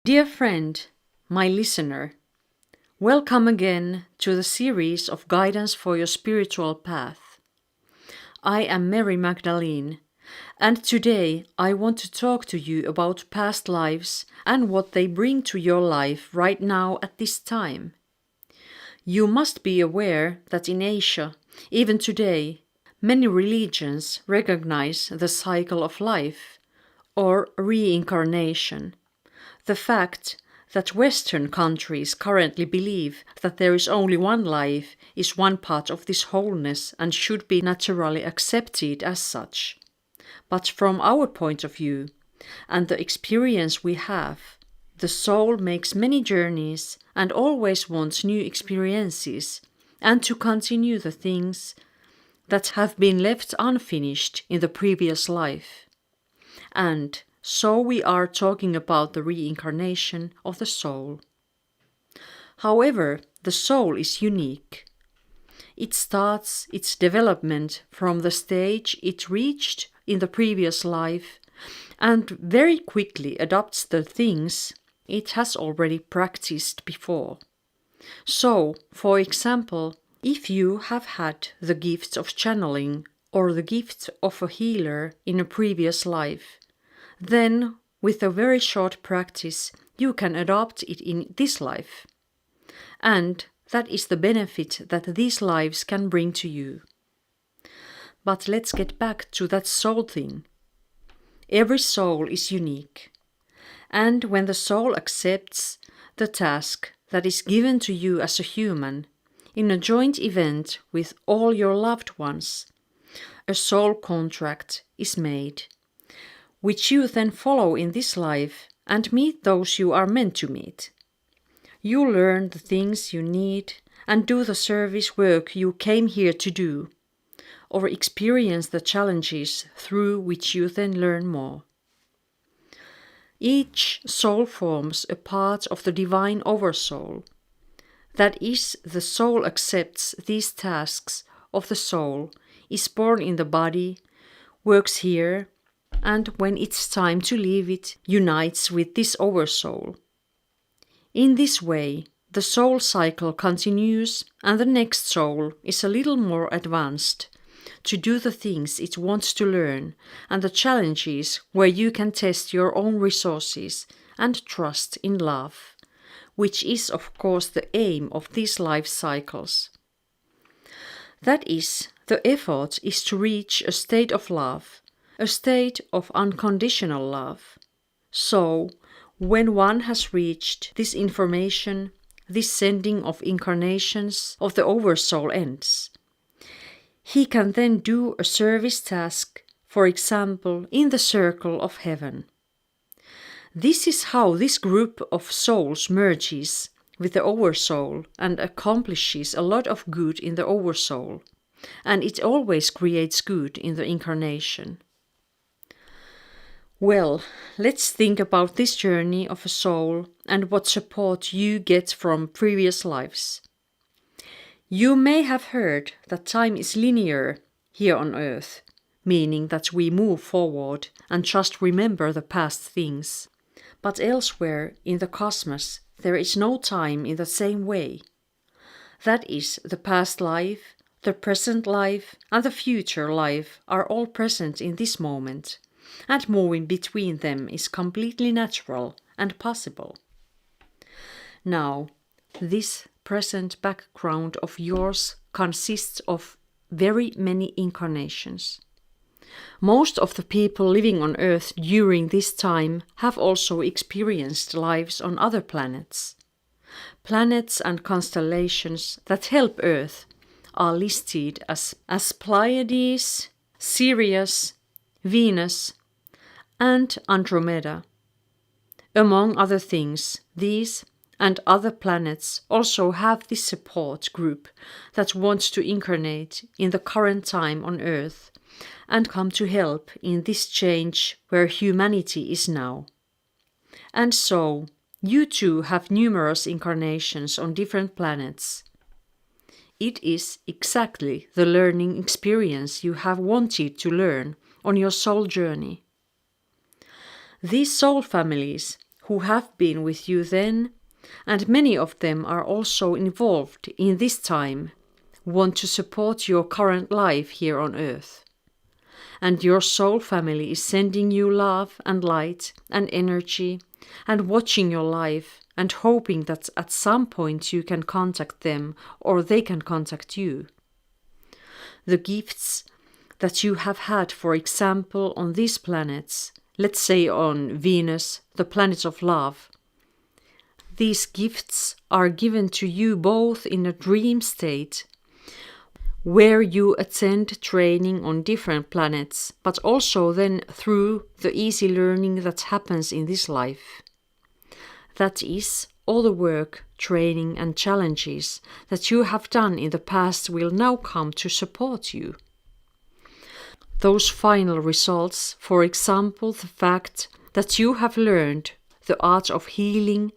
Dear friend, my listener, welcome again to the series of guidance for your spiritual path. I am Mary Magdalene, and today I want to talk to you about past lives and what they bring to your life right now at this time. You must be aware that in Asia, even today, many religions recognize the cycle of life, or reincarnation. The fact that Western countries currently believe that there is only one life is one part of this wholeness and should be naturally accepted as such. But from our point of view, and the experience we have, the soul makes many journeys and always wants new experiences and to continue the things that have been left unfinished in the previous life. And so we are talking about the reincarnation of the soul. However, the soul is unique. It starts its development from the stage it reached in the previous life and very quickly adopts the things it has already practiced before. So, for example, if you have had the gift of channeling or the gift of a healer in a previous life, then with a very short practice you can adopt it in this life. And that is the benefit that these lives can bring to you. But let's get back to that soul thing. Every soul is unique. And when the soul accepts the task that is given to you as a human, in a joint event with all your loved ones, a soul contract is made, which you then follow in this life and meet those you are meant to meet. You learn the things you need and do the service work you came here to do, or experience the challenges through which you then learn more. Each soul forms a part of the divine Oversoul. That is, the soul accepts these tasks of the soul, is born in the body, works here, and when it's time to leave it, unites with this Oversoul. In this way, the soul cycle continues and the next soul is a little more advanced to do the things it wants to learn and the challenges where you can test your own resources and trust in love, which is of course the aim of these life cycles. That is, the effort is to reach a state of love, a state of unconditional love. So, when one has reached this information, this sending of incarnations of the Oversoul ends. He can then do a service task, for example, in the circle of heaven. This is how this group of souls merges with the Oversoul and accomplishes a lot of good in the Oversoul, and it always creates good in the incarnation. Well, let's think about this journey of a soul and what support you get from previous lives. You may have heard that time is linear here on Earth, meaning that we move forward and just remember the past things. But elsewhere in the cosmos, there is no time in the same way. That is, the past life, the present life, and the future life are all present in this moment, and moving between them is completely natural and possible. Now, this present background of yours consists of very many incarnations. Most of the people living on Earth during this time have also experienced lives on other planets. Planets and constellations that help Earth are listed as Pleiades, Sirius, Venus, and Andromeda. Among other things, these and other planets also have this support group that wants to incarnate in the current time on Earth and come to help in this change where humanity is now. And so, you too have numerous incarnations on different planets. It is exactly the learning experience you have wanted to learn on your soul journey. These soul families who have been with you then, and many of them are also involved in this time, want to support your current life here on earth. And your soul family is sending you love and light and energy and watching your life and hoping that at some point you can contact them or they can contact you. The gifts that you have had, for example, on these planets, let's say on Venus, the planet of love, these gifts are given to you both in a dream state, where you attend training on different planets, but also then through the easy learning that happens in this life. That is, all the work, training and challenges that you have done in the past will now come to support you. Those final results, for example, the fact that you have learned the art of healing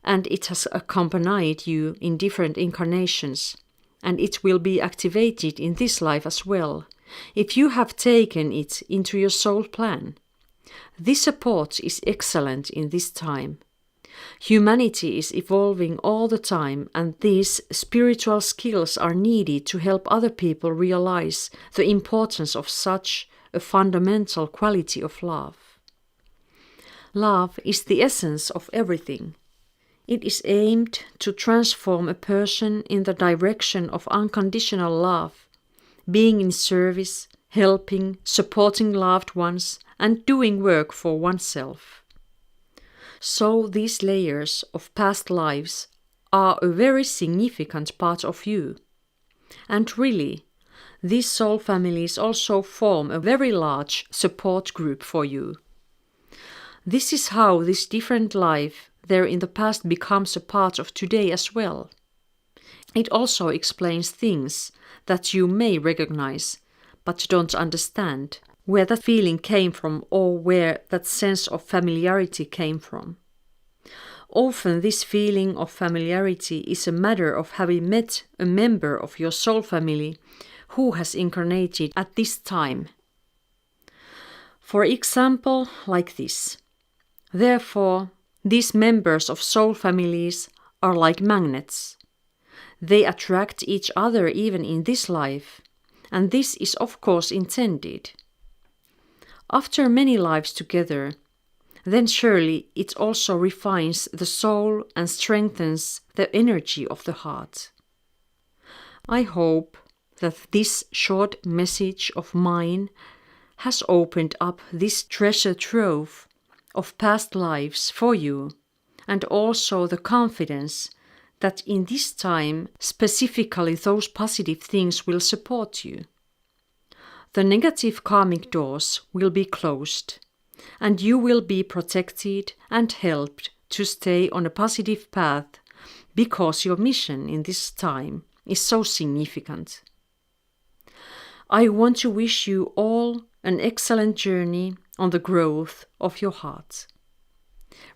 and it has accompanied you in different incarnations, and it will be activated in this life as well, if you have taken it into your soul plan. This support is excellent in this time. Humanity is evolving all the time, and these spiritual skills are needed to help other people realize the importance of such a fundamental quality of love. Love is the essence of everything. It is aimed to transform a person in the direction of unconditional love, being in service, helping, supporting loved ones, and doing work for oneself. So these layers of past lives are a very significant part of you. And really, these soul families also form a very large support group for you. This is how this different life there in the past becomes a part of today as well. It also explains things that you may recognize, but don't understand, where that feeling came from or where that sense of familiarity came from. Often this feeling of familiarity is a matter of having met a member of your soul family who has incarnated at this time. For example, like this. Therefore, these members of soul families are like magnets. They attract each other even in this life, and this is of course intended. After many lives together, then surely it also refines the soul and strengthens the energy of the heart. I hope that this short message of mine has opened up this treasure trove of past lives for you, and also the confidence that in this time specifically those positive things will support you. The negative karmic doors will be closed, and you will be protected and helped to stay on a positive path because your mission in this time is so significant. I want to wish you all an excellent journey on the growth of your heart.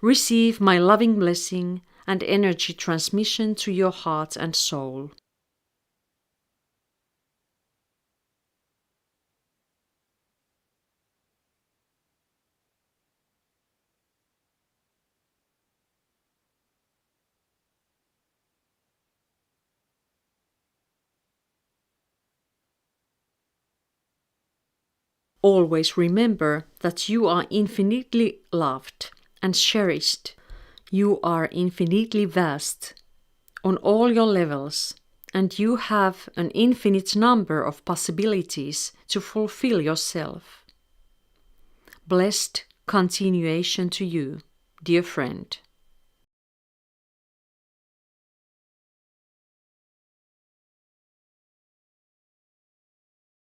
Receive my loving blessing and energy transmission to your heart and soul. Always remember that you are infinitely loved and cherished. You are infinitely vast on all your levels, and you have an infinite number of possibilities to fulfill yourself. Blessed continuation to you, dear friend.